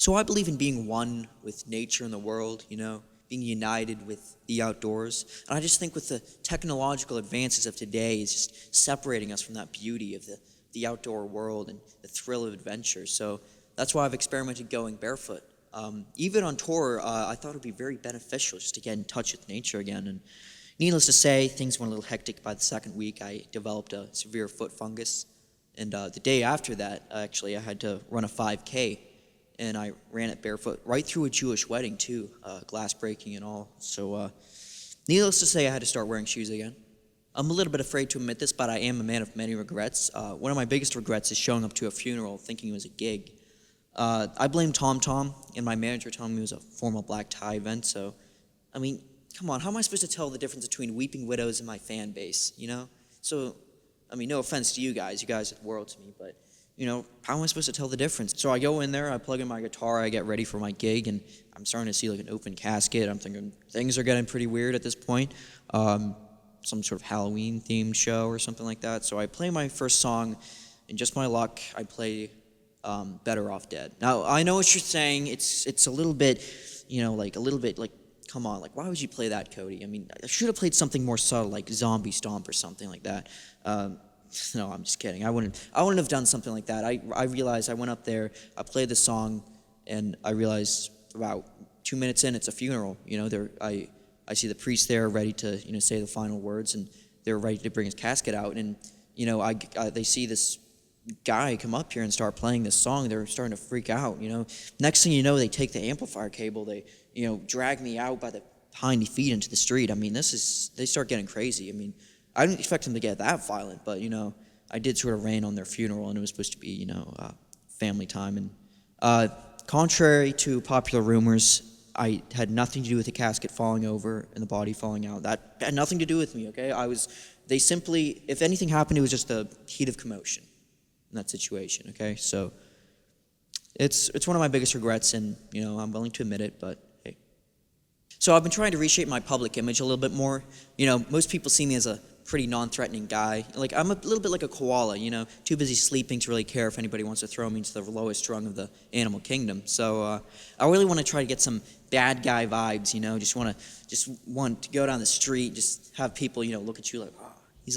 So I believe in being one with nature and the world, being united with the outdoors. And I just think with the technological advances of today is just separating us from that beauty of the outdoor world and the thrill of adventure. So that's why I've experimented going barefoot. Even on tour, I thought it would be very beneficial just to get in touch with nature again. And needless to say, things went a little hectic by the second week. I developed a severe foot fungus. And the day after that, actually, I had to run a 5K. And I ran it barefoot right through a Jewish wedding, too, glass breaking and all. So needless to say, I had to start wearing shoes again. I'm a little bit afraid to admit this, but I am a man of many regrets. One of my biggest regrets is showing up to a funeral thinking it was a gig. I blame Tom, and my manager told me it was a formal black tie event. So, I mean, come on, how am I supposed to tell the difference between weeping widows and my fan base, So, I mean, no offense to you guys are the world to me, but, how am I supposed to tell the difference? So I go in there, I plug in my guitar, I get ready for my gig, and I'm starting to see like an open casket. I'm thinking things are getting pretty weird at this point. Some sort of Halloween-themed show or something like that. So I play my first song, and just my luck, I play Better Off Dead. Now, I know what you're saying. It's a little bit, come on, like, why would you play that, Cody? I mean, I should have played something more subtle, like Zombie Stomp or something like that. No, I'm just kidding. I wouldn't have done something like that. I realized I went up there, I played the song, and I realized about 2 minutes in, it's a funeral. I see the priest there ready to, say the final words, and they're ready to bring his casket out. And, they see this guy come up here and start playing this song. They're starting to freak out, Next thing you know, they take the amplifier cable, they, drag me out by the hind feet into the street. I mean, they start getting crazy. I mean, I didn't expect them to get that violent, but, I did sort of rain on their funeral, and it was supposed to be, family time. And contrary to popular rumors, I had nothing to do with the casket falling over and the body falling out. That had nothing to do with me, okay? They simply, if anything happened, it was just a heat of commotion in that situation, okay? So it's one of my biggest regrets, and, I'm willing to admit it, but hey. So I've been trying to reshape my public image a little bit more. Most people see me as a pretty non-threatening guy. Like, I'm a little bit like a koala, too busy sleeping to really care if anybody wants to throw me into the lowest rung of the animal kingdom. So I really want to try to get some bad guy vibes, just want to go down the street, just have people, look at you like, oh, he's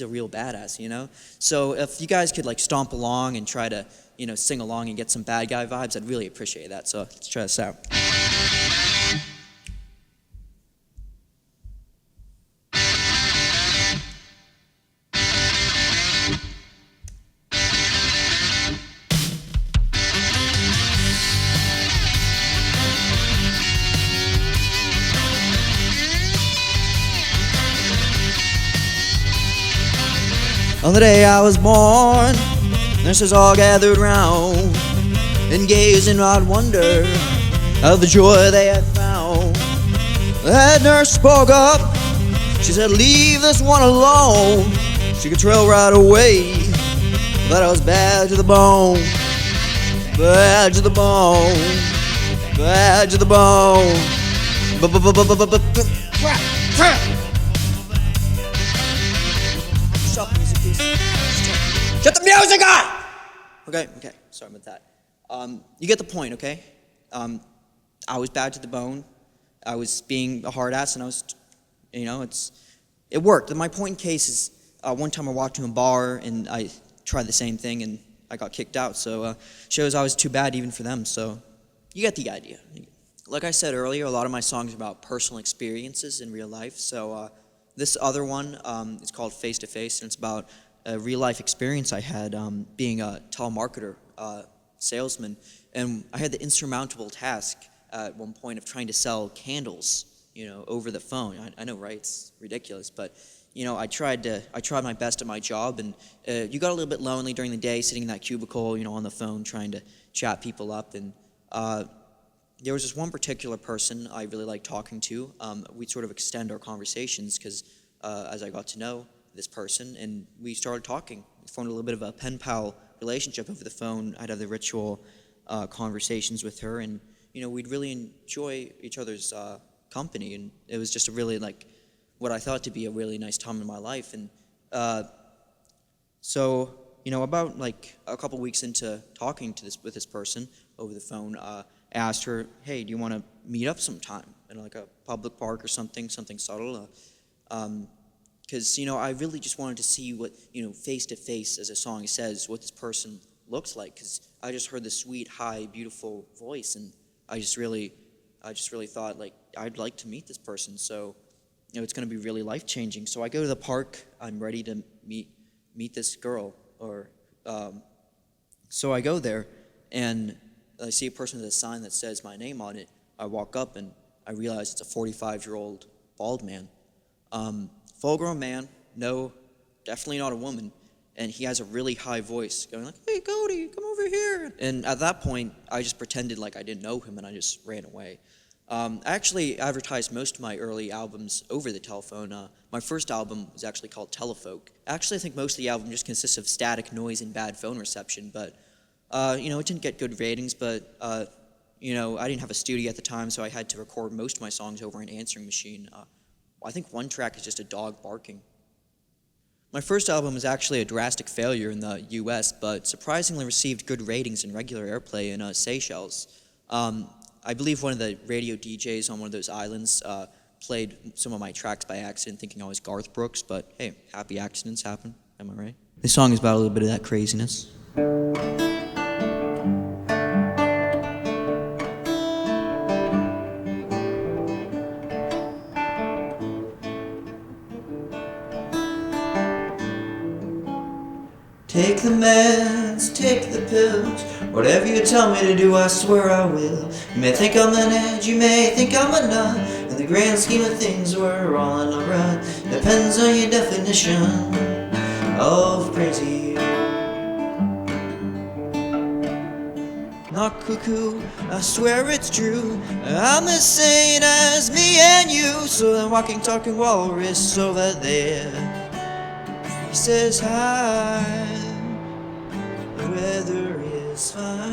a real badass, So if you guys could like stomp along and try to, sing along and get some bad guy vibes, I'd really appreciate that. So let's try this out. On the day I was born, nurses all gathered round and gazed in odd wonder of the joy they had found. The head nurse spoke up. She said, "Leave this one alone." She could tell right away that I was bad to the bone, bad to the bone, bad to the bone. Shut the music on! Okay, sorry about that. You get the point, okay? I was bad to the bone. I was being a hard ass, and I was, it worked. And my point in case is, one time I walked to a bar, and I tried the same thing, and I got kicked out. So, shows I was too bad even for them, so you get the idea. Like I said earlier, a lot of my songs are about personal experiences in real life, so this other one is called Face to Face, and it's about a real-life experience I had being a telemarketer, salesman, and I had the insurmountable task at one point of trying to sell candles, over the phone. I know, right? It's ridiculous, but I tried my best at my job, and you got a little bit lonely during the day, sitting in that cubicle, on the phone, trying to chat people up, and there was this one particular person I really liked talking to. We'd sort of extend our conversations because as I got to know this person, and we started talking. We formed a little bit of a pen pal relationship over the phone. I'd have the ritual conversations with her, and we'd really enjoy each other's company, and it was just a really what I thought to be a really nice time in my life. And so about a couple weeks into talking with this person, over the phone. I asked her, hey, do you want to meet up sometime in like a public park or something subtle? Because, I really just wanted to see what, face to face, as a song says, what this person looks like. Because I just heard the sweet, high, beautiful voice, and I just really thought, like, I'd like to meet this person. So, it's going to be really life-changing. So I go to the park. I'm ready to meet this girl. So I go there, and I see a person with a sign that says my name on it. I walk up, and I realize it's a 45-year-old bald man. Full-grown man, no, definitely not a woman, and he has a really high voice, going like, hey, Cody, come over here. And at that point, I just pretended like I didn't know him, and I just ran away. I actually advertised most of my early albums over the telephone. My first album was actually called Telefolk. Actually, I think most of the album just consists of static noise and bad phone reception, but, it didn't get good ratings, but, I didn't have a studio at the time, so I had to record most of my songs over an answering machine. I think one track is just a dog barking. My first album was actually a drastic failure in the US, but surprisingly received good ratings and regular airplay in Seychelles. I believe one of the radio DJs on one of those islands played some of my tracks by accident, thinking I was Garth Brooks, but hey, happy accidents happen, am I right? This song is about a little bit of that craziness. Take the meds, take the pills, whatever you tell me to do, I swear I will. You may think I'm an edge, you may think I'm a nut. In the grand scheme of things, we're all in the rut. Depends on your definition of crazy. Not cuckoo, I swear it's true. I'm the same as me and you. So the walking, talking walrus over there, he says hi. The weather is fine.